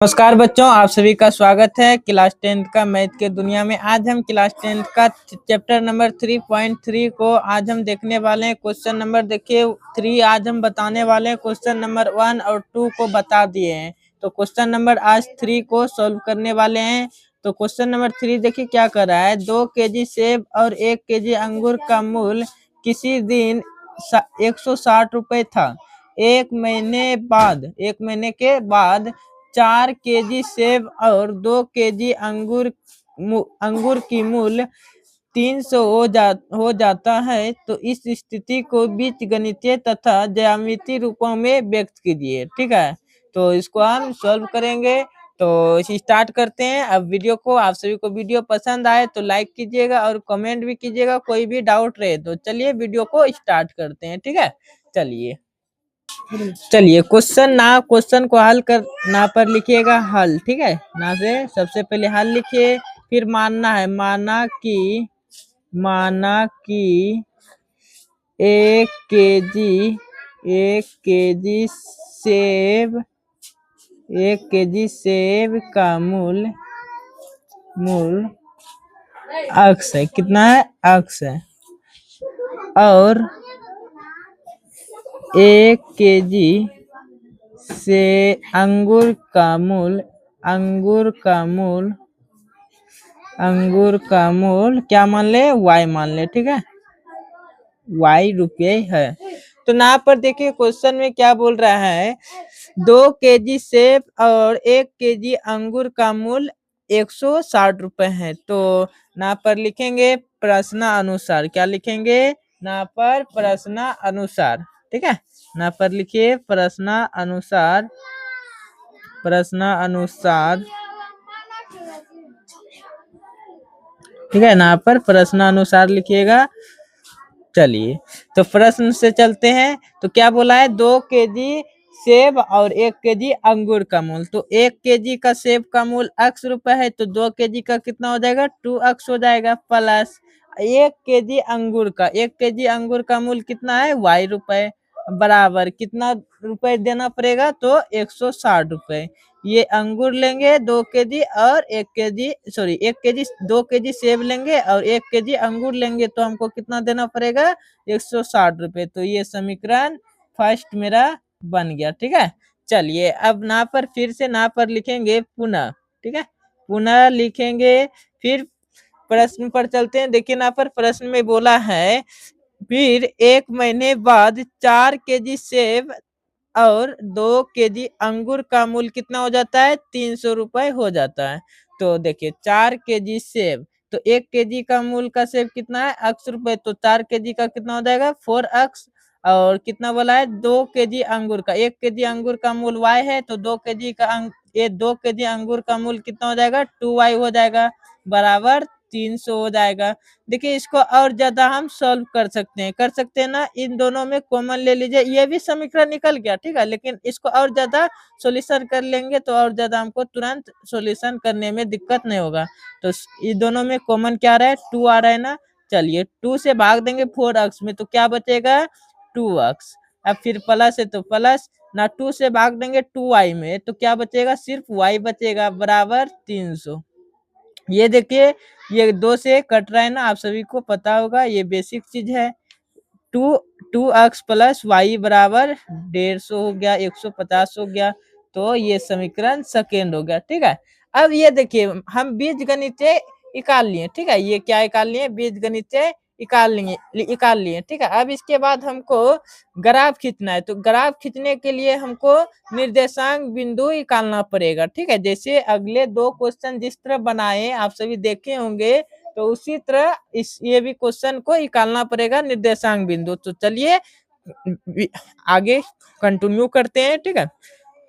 नमस्कार बच्चों, आप सभी का स्वागत है क्लास 10th का मैथ के दुनिया में। आज हम क्लास 10th का चैप्टर नंबर 3.3 को आज हम देखने वाले हैं। क्वेश्चन नंबर देखिए 3 आज हम बताने वाले हैं। क्वेश्चन नंबर 1 और 2 को बता दिए हैं, तो क्वेश्चन नंबर आज 3 को सॉल्व करने वाले हैं। तो क्वेश्चन नंबर 3 देखिए क्या कर रहा है। 2 केजी सेब और 1 केजी अंगूर का मूल्य किसी दिन 160 रुपये था। एक महीने के बाद 4 केजी सेब और 2 केजी अंगूर की मूल्य 300 हो जाता है। तो इस स्थिति को बीजगणितीय तथा ज्यामितीय रूपों में व्यक्त कीजिए। ठीक है, तो इसको हम सॉल्व करेंगे। तो स्टार्ट करते हैं अब वीडियो को। आप सभी को वीडियो पसंद आए तो लाइक कीजिएगा और कमेंट भी कीजिएगा, कोई भी डाउट रहे तो। चलिए वीडियो को स्टार्ट करते हैं। ठीक है, चलिए क्वेश्चन को हल कर ना पर लिखिएगा हल। ठीक है, ना से सबसे पहले हल लिखिए, फिर मानना है। माना कि एक केजी सेब का मूल्य x है। कितना है? x है। और 1 केजी से अंगूर का मूल्य क्या मान ले? y मान ले। ठीक है, y रुपये है। तो यहाँ पर देखिए क्वेश्चन में क्या बोल रहा है। 2 केजी सेब और 1 केजी अंगूर का मूल्य 160 रुपए है। तो यहाँ पर लिखेंगे प्रश्नानुसार। क्या लिखेंगे? यहाँ पर प्रश्नानुसार। ठीक है, यहाँ पर लिखिए प्रश्नानुसार। ठीक है, यहाँ पर प्रश्नानुसार लिखिएगा। चलिए तो प्रश्न से चलते हैं। तो क्या बोला है? 2 केजी सेब और 1 केजी अंगूर का मूल्य। तो 1 केजी का सेब का मूल्य x रुपए है, तो 2 केजी का कितना हो जाएगा? 2x हो जाएगा। प्लस 1 केजी अंगूर का मूल्य कितना है? y रुपए। बराबर कितना रुपए देना पड़ेगा? तो 160 रुपए। ये अंगूर लेंगे 2 केजी और 1 केजी 2 केजी सेब लेंगे और 1 केजी अंगूर लेंगे, तो हमको कितना देना पड़ेगा? 160 रुपए। तो ये समीकरण फर्स्ट मेरा बन गया। ठीक है, चलिए अब ना पर फिर से ना पर लिखेंगे पुनः। ठीक है, पुनः लिखेंगे। फिर प्रश्न पर चलते हैं। देखिए ना पर प्रश्न में बोला है, फिर 1 महीने बाद 4 केजी सेब और 2 केजी अंगूर का मूल्य कितना हो जाता है? 300 रुपए हो जाता है। तो देखिए 4 केजी सेब, तो 1 केजी का मूल्य का सेब कितना है? x रुपए। तो 4 केजी का कितना हो जाएगा? 4x। और कितना बोला है? 2 केजी अंगूर का, 1 केजी अंगूर का मूल्य y है, तो 2 केजी अंगूर का मूल्य कितना हो जाएगा? 2y हो जाएगा। बराबर 300 हो जाएगा। देखिए इसको और ज्यादा हम सॉल्व कर सकते हैं ना। इन दोनों में कॉमन ले लीजिए, ये भी समीकरण निकल गया। ठीक है, लेकिन इसको और ज्यादा सॉल्यूशन कर लेंगे तो और ज्यादा हमको तुरंत सॉल्यूशन करने में दिक्कत नहीं होगा। तो इन दोनों में कॉमन क्या आ रहा है? 2 आ रहा है ना। चलिए 2 से भाग देंगे 4x में, तो क्या बचेगा? 2x। अब फिर प्लस है तो प्लस ना, 2 से भाग देंगे 2y में, तो क्या बचेगा? सिर्फ y बचेगा। बराबर 300। ये देखिए ये 2 से कट रहा है ना, आप सभी को पता होगा, ये बेसिक चीज है। 2x प्लस वाई बराबर 150 हो गया, 150 हो गया। तो ये समीकरण सेकेंड हो गया। ठीक है, अब ये देखिए हम बीजगणितीय निकाल लिए। ठीक है, ये क्या निकाल लिए? बीजगणितीय निकाल लिए। ठीक है, अब इसके बाद हमको ग्राफ खींचना है। तो ग्राफ खींचने के लिए हमको निर्देशांक बिंदु निकालना पड़ेगा। ठीक है, जैसे अगले 2 क्वेश्चन जिस तरह बनाए आप सभी देखे होंगे, तो उसी तरह ये भी क्वेश्चन को निकालना पड़ेगा निर्देशांक बिंदु। तो चलिए आगे कंटिन्यू करते हैं। ठीक है,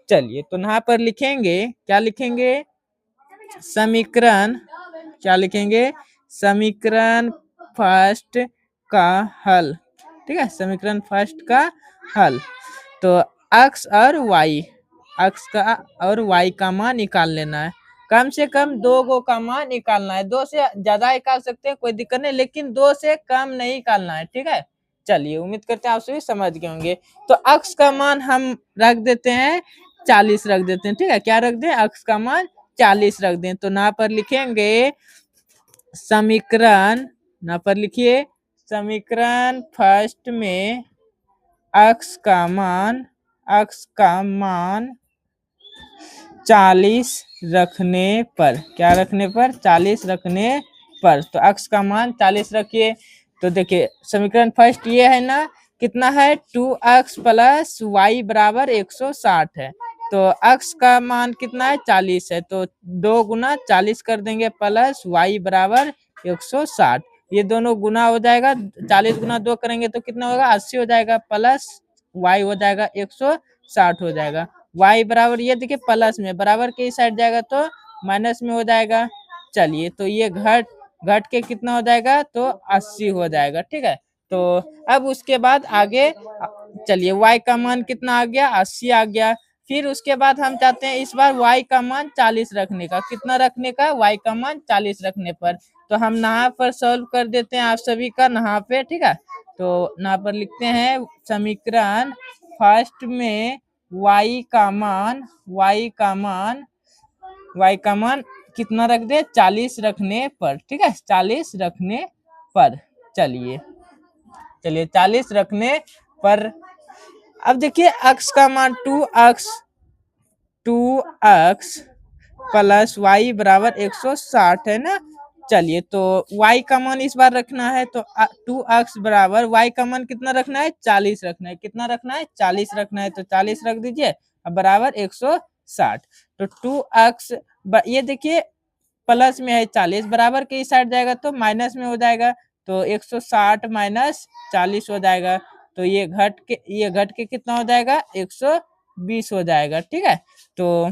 चलिए तो यहाँ पर लिखेंगे, क्या लिखेंगे? समीकरण। क्या लिखेंगे? समीकरण फर्स्ट का हल। ठीक है, समीकरण फर्स्ट का हल। तो x और y का मान निकाल लेना है। कम से कम 2 गो का मान निकालना है। 2 से ज्यादा निकाल सकते हैं, कोई दिक्कत नहीं, लेकिन 2 से कम नहीं निकालना है। ठीक है, चलिए उम्मीद करते हैं आप सभी समझ गए होंगे। तो x का मान हम रख देते हैं 40 रख देते हैं, ठीक है। क्या रख दें, अक्स का मान 40 रख दें। तो यहाँ पर लिखेंगे समीकरण, यहाँ पर लिखिए समीकरण फर्स्ट में अक्स का मान 40 रखने पर, क्या रखने पर, 40 रखने पर, तो अक्स का मान 40 रखिए। तो देखिए समीकरण फर्स्ट ये है ना, कितना है 2x प्लस वाई बराबर 160 है। तो अक्स का मान कितना है 40 है, तो 2 गुना 40 कर देंगे प्लस वाई बराबर 160, ये दोनों गुना हो जाएगा, 40 गुना 2 करेंगे तो कितना होगा 80 हो जाएगा, प्लस वाई हो जाएगा 160 हो जाएगा। y बराबर ये देखिए प्लस में, बराबर के इस साइड जाएगा तो माइनस में हो जाएगा। चलिए तो ये घट के कितना हो जाएगा, तो 80 हो जाएगा, ठीक है। तो अब उसके बाद आगे चलिए y का मान कितना आ गया, 80 आ गया। फिर उसके बाद हम चाहते हैं इस बार y का मान 40 रखने का, कितना रखने का, y का मान 40 रखने पर। तो हम यहाँ पर सॉल्व कर देते हैं आप सभी का यहाँ पे, ठीक है। तो यहाँ पर लिखते हैं समीकरण फर्स्ट में y का मान कितना रख दे, 40 रखने पर, ठीक है, 40 रखने पर। चलिए 40 रखने पर। अब देखिए अक्स का मान 2x प्लस वाई बराबर 160 है ना। चलिए तो y का मान इस बार रखना है, तो 2x बराबर y का मान कितना रखना है, 40 रखना है, कितना रखना है, 40 रखना है। तो 40 रख दीजिए, अब बराबर 160। तो 2x ये देखिए प्लस में है 40, बराबर के इस साइड जाएगा तो माइनस में हो जाएगा, तो 160 माइनस 40 हो जाएगा। तो ये घट के कितना हो जाएगा, 120 हो जाएगा, ठीक है। तो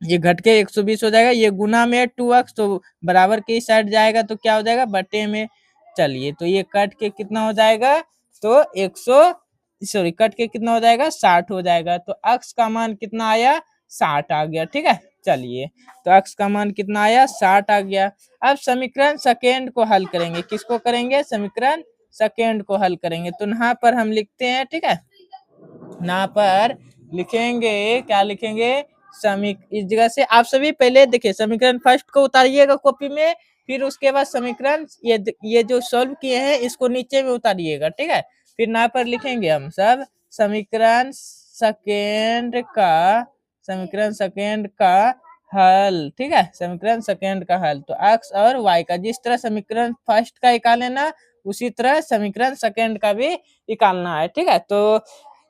ये घट के 120 हो जाएगा, ये गुना में 2x, तो बराबर के इस साइड जाएगा तो क्या हो जाएगा, बटे में। चलिए तो ये कट के कितना हो जाएगा, तो कट के कितना हो जाएगा, 60 हो जाएगा। तो अक्स का मान कितना आया, 60 आ गया, ठीक है। चलिए तो अक्स का मान कितना आया, 60 आ गया। अब समीकरण सेकेंड को हल करेंगे, किसको करेंगे, समीकरण सेकेंड को हल करेंगे। तो यहाँ पर हम लिखते हैं, ठीक है, यहाँ पर लिखेंगे, क्या लिखेंगे, इस जगह से आप सभी पहले देखिए समीकरण फर्स्ट को उतारिएगा कॉपी में, फिर उसके बाद समीकरण ये जो सॉल्व किए हैं इसको नीचे में उतारिएगा, ठीक है। फिर यहाँ पर लिखेंगे हम सब समीकरण सेकेंड का हल, ठीक है, समीकरण सेकेंड का हल। तो एक्स और वाई का जिस तरह समीकरण फर्स्ट का निकाले ना, उसी तरह समीकरण सेकेंड का भी निकालना है, ठीक है। तो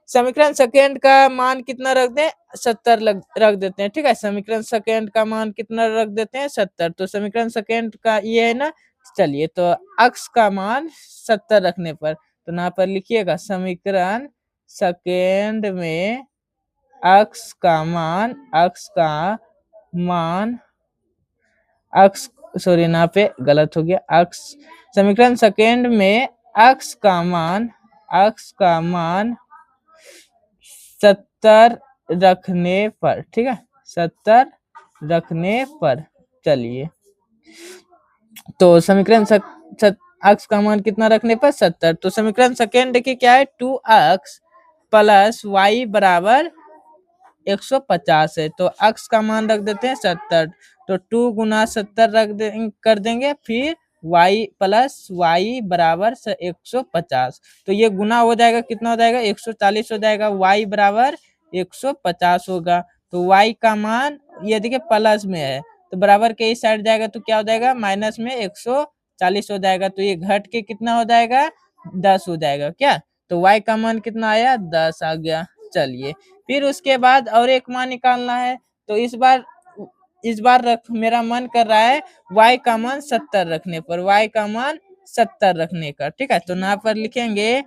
समीकरण सेकेंड का मान कितना रख दें, 70 रख देते हैं, ठीक है। समीकरण सेकेंड का मान कितना रख देते हैं, 70। तो समीकरण सेकेंड का ये है ना। चलिए तो अक्स का मान 70 रखने पर, तो यहाँ पर लिखिएगा समीकरण सेकेंड में अक्स का मान सॉरी यहाँ पे गलत हो गया, अक्स, समीकरण सेकेंड में अक्स का मान 70 रखने पर, ठीक है, 70 रखने पर। चलिए तो समीकरण अक्स का मान कितना रखने पर, 70। तो समीकरण सेकेंड देखिए क्या है, 2x प्लस वाई बराबर 150 है। तो अक्स का मान रख देते हैं 70, तो 2 गुना 70 कर देंगे, फिर y प्लस वाई बराबर 150। तो ये गुना हो जाएगा, कितना हो जाएगा, 140 हो जाएगा, y बराबर 150 होगा। तो y का मान ये देखिए प्लस में है, तो बराबर के इस साइड जाएगा तो क्या हो जाएगा, माइनस में 140 हो जाएगा। तो ये घट के कितना हो जाएगा, 10 हो जाएगा क्या। तो y का मान कितना आया, 10 आ गया। चलिए फिर उसके बाद और एक मान निकालना है, तो इस बार मेरा मन कर रहा है y का मान 70 रखने पर, y का मान 70 रखने का, ठीक है। तो यहाँ पर लिखेंगे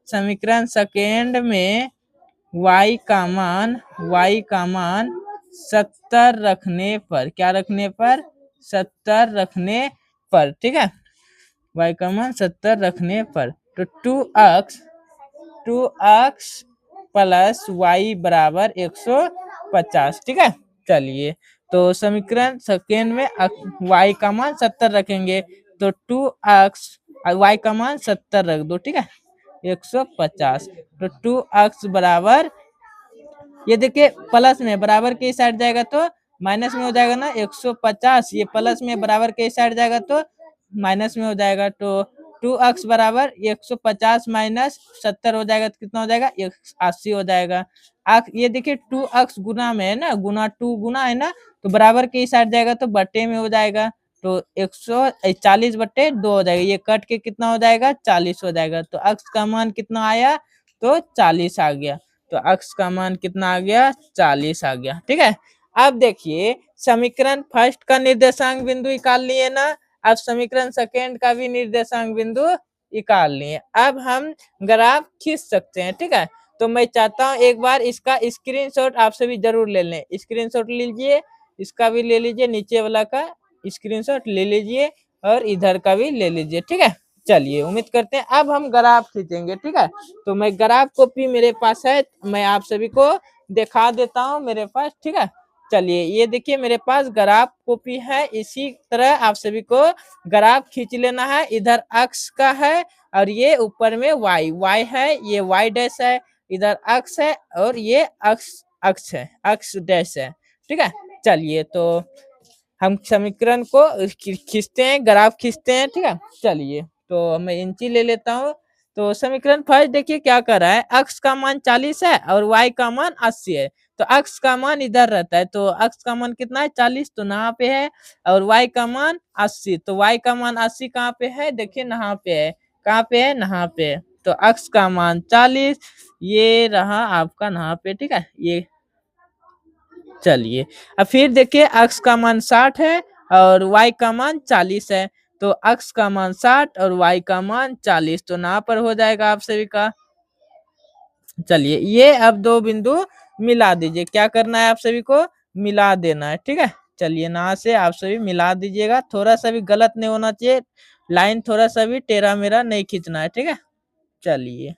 समीकरण सेकेंड में y का मान 70 रखने पर, क्या रखने पर, 70 रखने पर, ठीक है, y का मान 70 रखने पर। तो 2x प्लस वाई बराबर 150, ठीक है। चलिए तो समीकरण सेकेंड में y का मान 70 रखेंगे, तो 2x y का मान 70 रख दो, ठीक है। 150। तो 2x बराबर, ये देखिए प्लस में बराबर के साइड जाएगा तो माइनस में हो जाएगा ना 150, ये प्लस में बराबर के साइड जाएगा तो माइनस में हो जाएगा। तो 2x बराबर 150 माइनस 70 हो जाएगा तो कितना हो जाएगा 80 हो जाएगा। ये देखिए 2x गुना में है ना, गुना 2 गुना है ना, तो बराबर के साइड जाएगा तो बट्टे में हो जाएगा। तो 140/2 हो जाएगा, ये कट के कितना हो जाएगा 40 हो जाएगा। तो x का मान कितना आया तो 40 आ गया। तो x का मान कितना आ गया 40 आ गया। ठीक है, अब देखिए समीकरण फर्स्ट का निर्देशांक बिंदु निकाल लिए ना, अब समीकरण सेकेंड का भी निर्देशांक बिंदु निकाल लिए। अब हम ग्राफ खींच सकते हैं। ठीक है, तो मैं चाहता हूँ एक बार इसका स्क्रीनशॉट आप सभी जरूर ले लें। स्क्रीनशॉट लीजिए, इसका भी ले लीजिए, नीचे वाला का स्क्रीनशॉट ले लीजिए और इधर का भी ले लीजिए। ठीक है, चलिए उम्मीद करते हैं अब हम ग्राफ खींचेंगे। ठीक है, तो मैं ग्राफ कॉपी मेरे पास है, मैं आप सभी को दिखा देता हूँ मेरे पास। ठीक है, चलिए ये देखिए मेरे पास ग्राफ कॉपी है। इसी तरह आप सभी को ग्राफ खींच लेना है। इधर अक्ष का है और ये ऊपर में वाई है, ये वाई डैश है, इधर अक्ष है और ये अक्ष है, अक्ष डैश है। ठीक है, चलिए तो हम समीकरण को खींचते हैं, ग्राफ खींचते हैं। ठीक है, चलिए तो मैं इंची ले लेता हूँ। तो समीकरण फर्स्ट देखिए क्या कर रहा है, x का मान 40 है और y का मान 80 है। तो x का मान इधर रहता है, तो x का मान कितना है 40, तो यहाँ पे है, और y का मान 80, तो y का मान 80 कहाँ पे है, देखिए यहाँ पे है, कहाँ पे है, यहाँ पे। तो x का मान 40, ये रहा आपका यहाँ पे। ठीक है, ये चलिए अब फिर देखिए x का मान 60 है और y का मान 40 है। तो x का मान 60 और y का मान 40, तो यहाँ पर हो जाएगा आप सभी का। चलिए ये अब दो बिंदु मिला दीजिए, क्या करना है आप सभी को, मिला देना है। ठीक है, चलिए यहाँ से आप सभी मिला दीजिएगा, थोड़ा सा भी गलत नहीं होना चाहिए, लाइन थोड़ा सा भी टेढ़ा मेढ़ा नहीं खींचना है। ठीक है, चलिए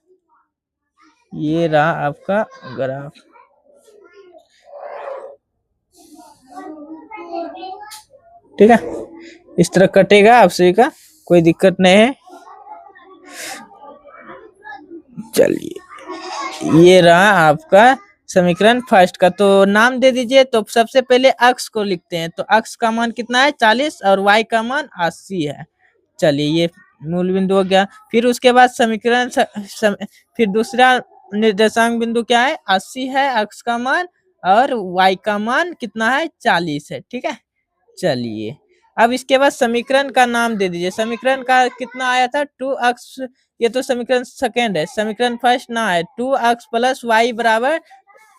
ये रहा आपका ग्राफ। ठीक है, इस तरह कटेगा आप सभी का, कोई दिक्कत नहीं है। चलिए ये रहा आपका समीकरण फर्स्ट का, तो नाम दे दीजिए। तो सबसे पहले अक्ष को लिखते हैं, तो अक्ष का मान कितना है 40 और y का मान 80 है। चलिए ये मूल बिंदु हो गया। फिर उसके बाद समीकरण फिर दूसरा निर्देशांक बिंदु क्या है 80 है अक्ष का मान, और y का मान कितना है 40 है। ठीक है, चलिए अब इसके बाद समीकरण का नाम दे दीजिए। समीकरण का कितना आया था 2x, ये तो समीकरण सेकेंड है, समीकरण फर्स्ट ना है। 2x प्लस वाई बराबर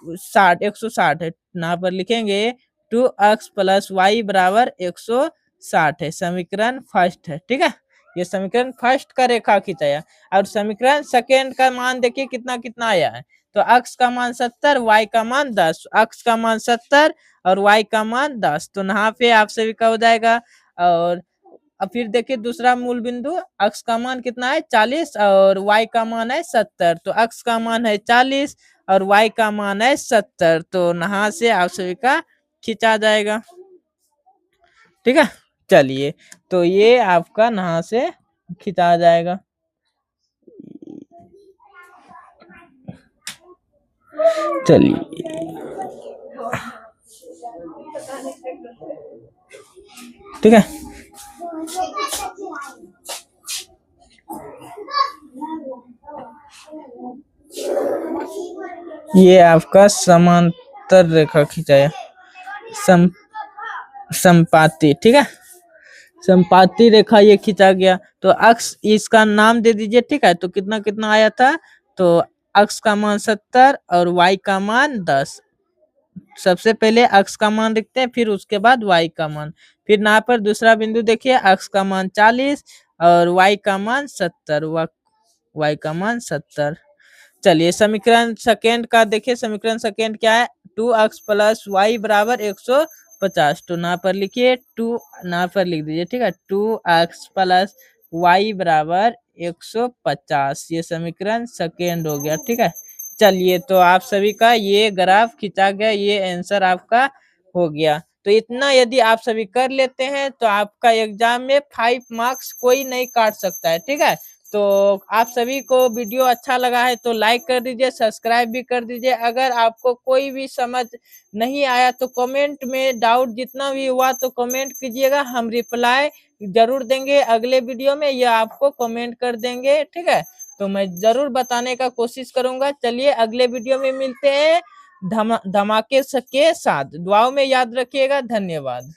60, 160 है, यहाँ पर लिखेंगे 2x प्लस वाई बराबर 160 है, समीकरण फर्स्ट है। ठीक है, ये समीकरण फर्स्ट का रेखा खींचाया। और समीकरण सेकेंड का मान देखिए कितना कितना आया है, तो x का मान 70, y का मान 10, x का मान 70 और y का मान 10, तो यहाँ पे आप सभी का हो जाएगा। और अब फिर देखिए दूसरा मूल बिंदु, x का मान कितना है 40 और y का मान है 70, तो x का मान है 40 और y का मान है 70, तो यहाँ से आप सभी का खींचा जाएगा। ठीक है, चलिए तो ये आपका यहाँ से खींचा जाएगा। चलिए ठीक है, ये आपका समांतर रेखा खिंचाया, संपाती। ठीक है, संपाती रेखा ये खींचा गया। तो अक्ष इसका नाम दे दीजिए। ठीक है, तो कितना कितना आया था, तो अक्ष का मान 70 और y का मान 10। सबसे पहले अक्ष का मान लिखते हैं, फिर उसके बाद y का मान। फिर यहाँ पर दूसरा बिंदु देखिए, अक्ष का मान 40 और y का मान 70, y का मान 70। चलिए समीकरण सेकेंड का देखिए, समीकरण सेकेंड क्या है, 2x प्लस वाई बराबर 150। तो यहाँ पर लिखिए 2, यहाँ पर लिख दीजिए। ठीक है, 2x प्लस वाई बराबर 150, ये समीकरण सेकेंड हो गया। ठीक है, चलिए तो आप सभी का ये ग्राफ खींचा गया, ये आंसर आपका हो गया। तो इतना यदि आप सभी कर लेते हैं तो आपका एग्जाम में 5 मार्क्स कोई नहीं काट सकता है। ठीक है, तो आप सभी को वीडियो अच्छा लगा है तो लाइक कर दीजिए, सब्सक्राइब भी कर दीजिए। अगर आपको कोई भी समझ नहीं आया तो कमेंट में डाउट जितना भी हुआ तो कमेंट कीजिएगा, हम रिप्लाई जरूर देंगे अगले वीडियो में, या आपको कमेंट कर देंगे, ठीक है। तो मैं जरूर बताने का कोशिश करूंगा। चलिए अगले वीडियो में मिलते हैं धमाके के साथ। दुआओं में याद रखिएगा। धन्यवाद।